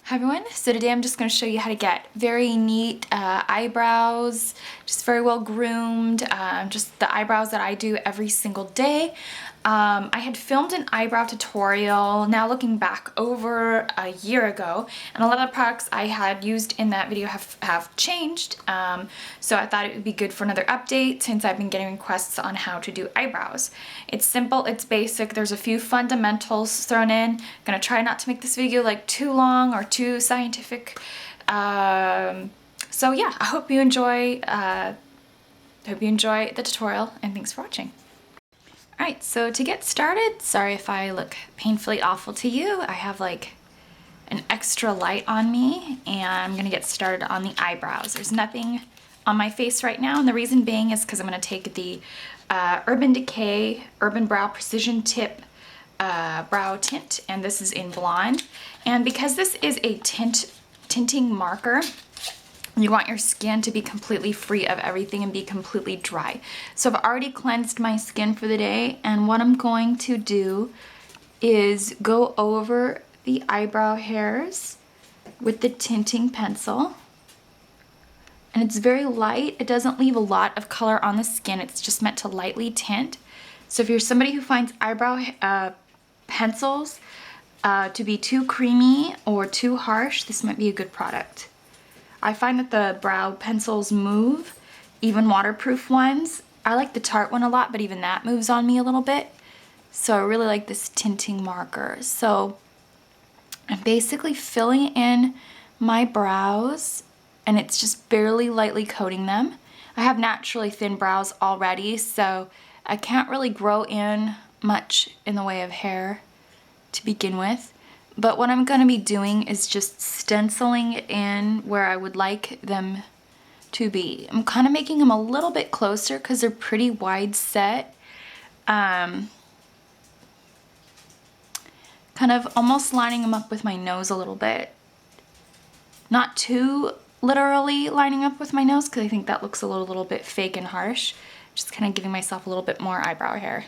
Hi everyone, so today I'm just going to show you how to get very neat eyebrows, just very well groomed, just the eyebrows that I do every single day. I had filmed an eyebrow tutorial, now looking back, over a year ago, and a lot of the products I had used in that video have changed, so I thought it would be good for another update since I've been getting requests on how to do eyebrows. It's simple, it's basic, there's a few fundamentals thrown in. I'm going to try not to make this video like too long or too scientific. So yeah, I hope you enjoy the tutorial, and thanks for watching. Alright, so to get started, sorry if I look painfully awful to you, I have like an extra light on me and I'm gonna get started on the eyebrows. There's nothing on my face right now, and the reason being is because I'm gonna take the Urban Decay Urban Brow Precision Tip brow tint, and this is in blonde. And because this is a tinting marker, you want your skin to be completely free of everything and be completely dry. So I've already cleansed my skin for the day, and what I'm going to do is go over the eyebrow hairs with the tinting pencil. And it's very light. It doesn't leave a lot of color on the skin. It's just meant to lightly tint. So if you're somebody who finds eyebrow pencils to be too creamy or too harsh, this might be a good product. I find that the brow pencils move, even waterproof ones. I like the Tarte one a lot, but even that moves on me a little bit. So I really like this tinting marker. So I'm basically filling in my brows, and it's just barely lightly coating them. I have naturally thin brows already, so I can't really grow in much in the way of hair to begin with. But what I'm going to be doing is just stenciling it in where I would like them to be. I'm kind of making them a little bit closer because they're pretty wide set. Kind of almost lining them up with my nose a little bit. Not too literally lining up with my nose because I think that looks a little bit fake and harsh. Just kind of giving myself a little bit more eyebrow hair.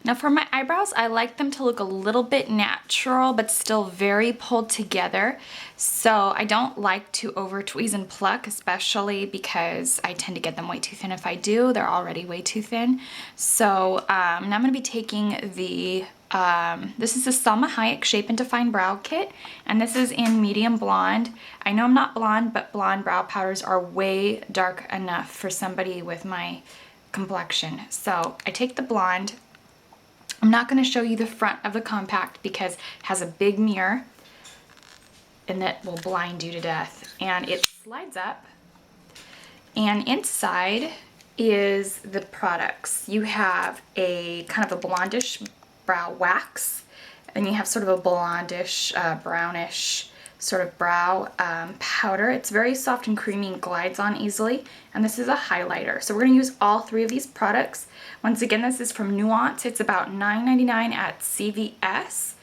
Now for my eyebrows, I like them to look a little bit natural, but still very pulled together. So I don't like to over tweeze and pluck, especially because I tend to get them way too thin. If I do, they're already way too thin. So now I'm going to be taking the, this is the Salma Hayek Shape and Define Brow Kit, and this is in medium blonde. I know I'm not blonde, but blonde brow powders are way dark enough for somebody with my complexion. So I take the blonde. I'm not going to show you the front of the compact because it has a big mirror and that will blind you to death. And it slides up, and inside is the products. You have a kind of a blondish brow wax, and you have sort of a blondish, brownish sort of brow powder. It's very soft and creamy and glides on easily, and this is a highlighter. So we're going to use all three of these products. Once again, this is from Nuance. It's about $9.99 at CVS,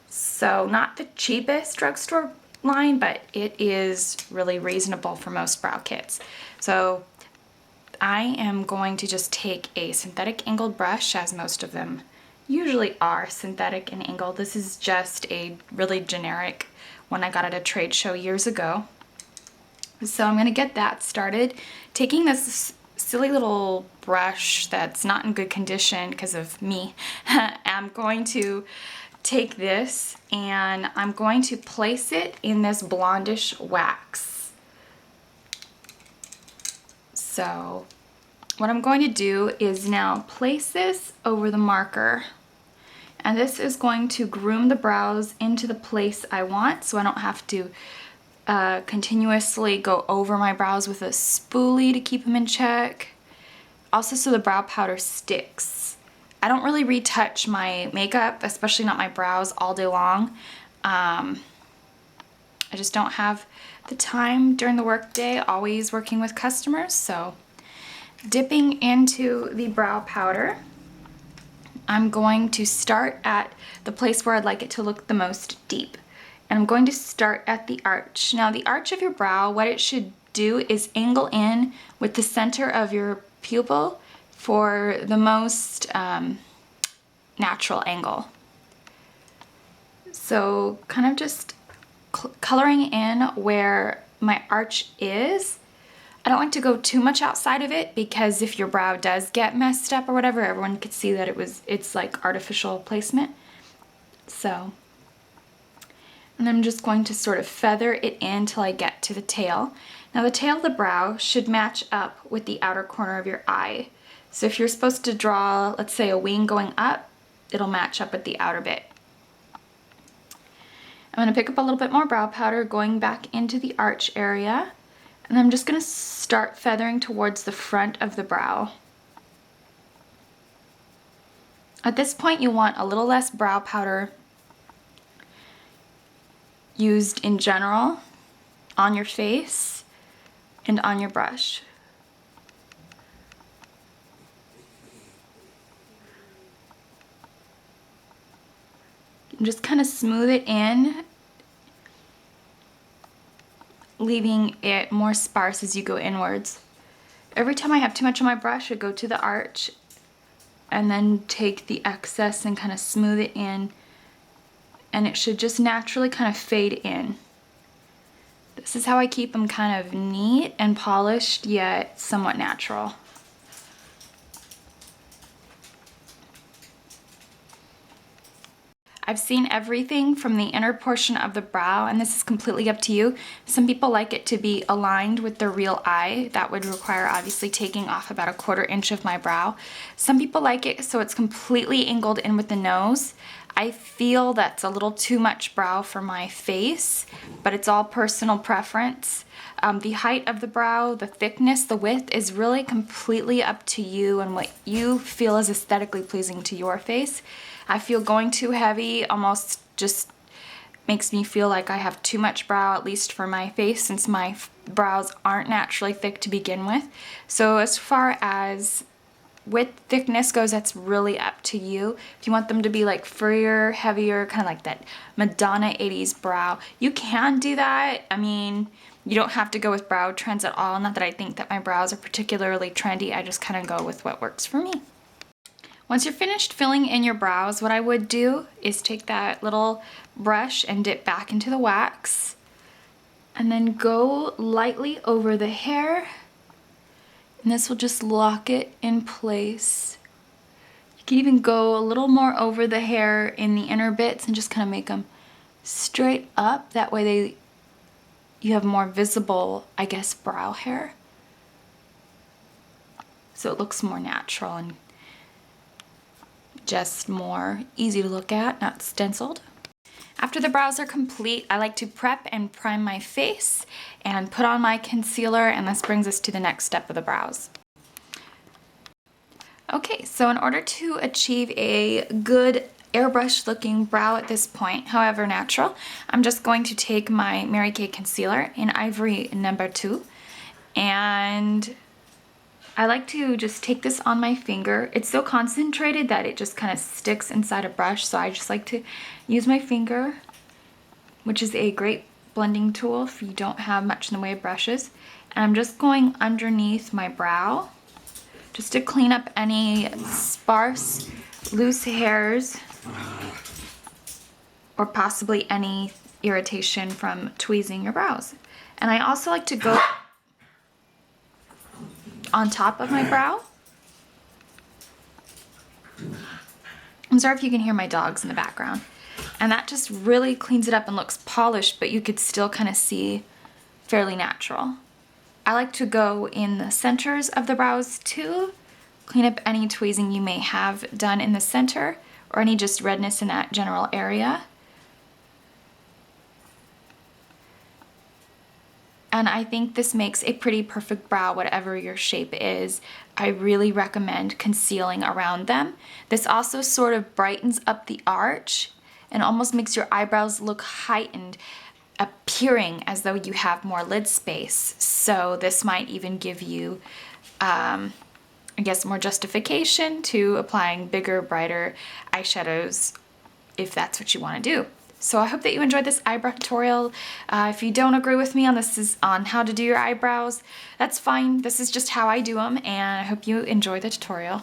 so not the cheapest drugstore line, but it is really reasonable for most brow kits. So I am going to just take a synthetic angled brush, as most of them usually are synthetic and angled. This is just a really generic one I got at a trade show years ago. So I'm going to get that started. Taking this silly little brush that's not in good condition because of me, I'm going to take this and I'm going to place it in this blondish wax. So what I'm going to do is now place this over the marker. And this is going to groom the brows into the place I want, so I don't have to continuously go over my brows with a spoolie to keep them in check. Also, so the brow powder sticks. I don't really retouch my makeup, especially not my brows, all day long. I just don't have the time during the workday, always working with customers. So dipping into the brow powder, I'm going to start at the place where I'd like it to look the most deep. And I'm going to start at the arch. Now the arch of your brow, what it should do is angle in with the center of your pupil for the most natural angle. So kind of just coloring in where my arch is. I don't like to go too much outside of it because if your brow does get messed up or whatever, everyone could see that it's like artificial placement. So, and I'm just going to sort of feather it in till I get to the tail. Now the tail of the brow should match up with the outer corner of your eye. So if you're supposed to draw, let's say, a wing going up, it'll match up with the outer bit. I'm going to pick up a little bit more brow powder going back into the arch area, and I'm just going to start feathering towards the front of the brow. At this point you want a little less brow powder used in general on your face and on your brush. And just kind of smooth it in, leaving it more sparse as you go inwards. Every time I have too much on my brush, I go to the arch and then take the excess and kind of smooth it in, and it should just naturally kind of fade in. This is how I keep them kind of neat and polished yet somewhat natural. I've seen everything from the inner portion of the brow, and this is completely up to you. Some people like it to be aligned with their real eye. That would require obviously taking off about 1/4 inch of my brow. Some people like it so it's completely angled in with the nose. I feel that's a little too much brow for my face, but it's all personal preference. The height of the brow, the thickness, the width is really completely up to you and what you feel is aesthetically pleasing to your face. I feel going too heavy almost just makes me feel like I have too much brow, at least for my face, since my brows aren't naturally thick to begin with. So as far as width, thickness goes, that's really up to you. If you want them to be like furrier, heavier, kind of like that Madonna 80s brow, you can do that. I mean, you don't have to go with brow trends at all. Not that I think that my brows are particularly trendy, I just kind of go with what works for me. Once you're finished filling in your brows, what I would do is take that little brush and dip back into the wax, and then go lightly over the hair, and this will just lock it in place. You can even go a little more over the hair in the inner bits and just kind of make them straight up. That way you have more visible, I guess, brow hair. So it looks more natural and just more easy to look at, not stenciled. After the brows are complete, I like to prep and prime my face and put on my concealer, and this brings us to the next step of the brows. Okay, so in order to achieve a good airbrush looking brow at this point, however natural, I'm just going to take my Mary Kay concealer in Ivory number 2, and I like to just take this on my finger. It's so concentrated that it just kind of sticks inside a brush, so I just like to use my finger, which is a great blending tool if you don't have much in the way of brushes. And I'm just going underneath my brow just to clean up any sparse, loose hairs or possibly any irritation from tweezing your brows. And I also like to go on top of my brow. I'm sorry if you can hear my dogs in the background. And that just really cleans it up and looks polished, but you could still kind of see fairly natural. I like to go in the centers of the brows too, clean up any tweezing you may have done in the center or any just redness in that general area. And I think this makes a pretty perfect brow, whatever your shape is. I really recommend concealing around them. This also sort of brightens up the arch and almost makes your eyebrows look heightened, appearing as though you have more lid space. So this might even give you, I guess, more justification to applying bigger, brighter eyeshadows if that's what you want to do. So I hope that you enjoyed this eyebrow tutorial. If you don't agree with me on how to do your eyebrows, that's fine. This is just how I do them, and I hope you enjoy the tutorial.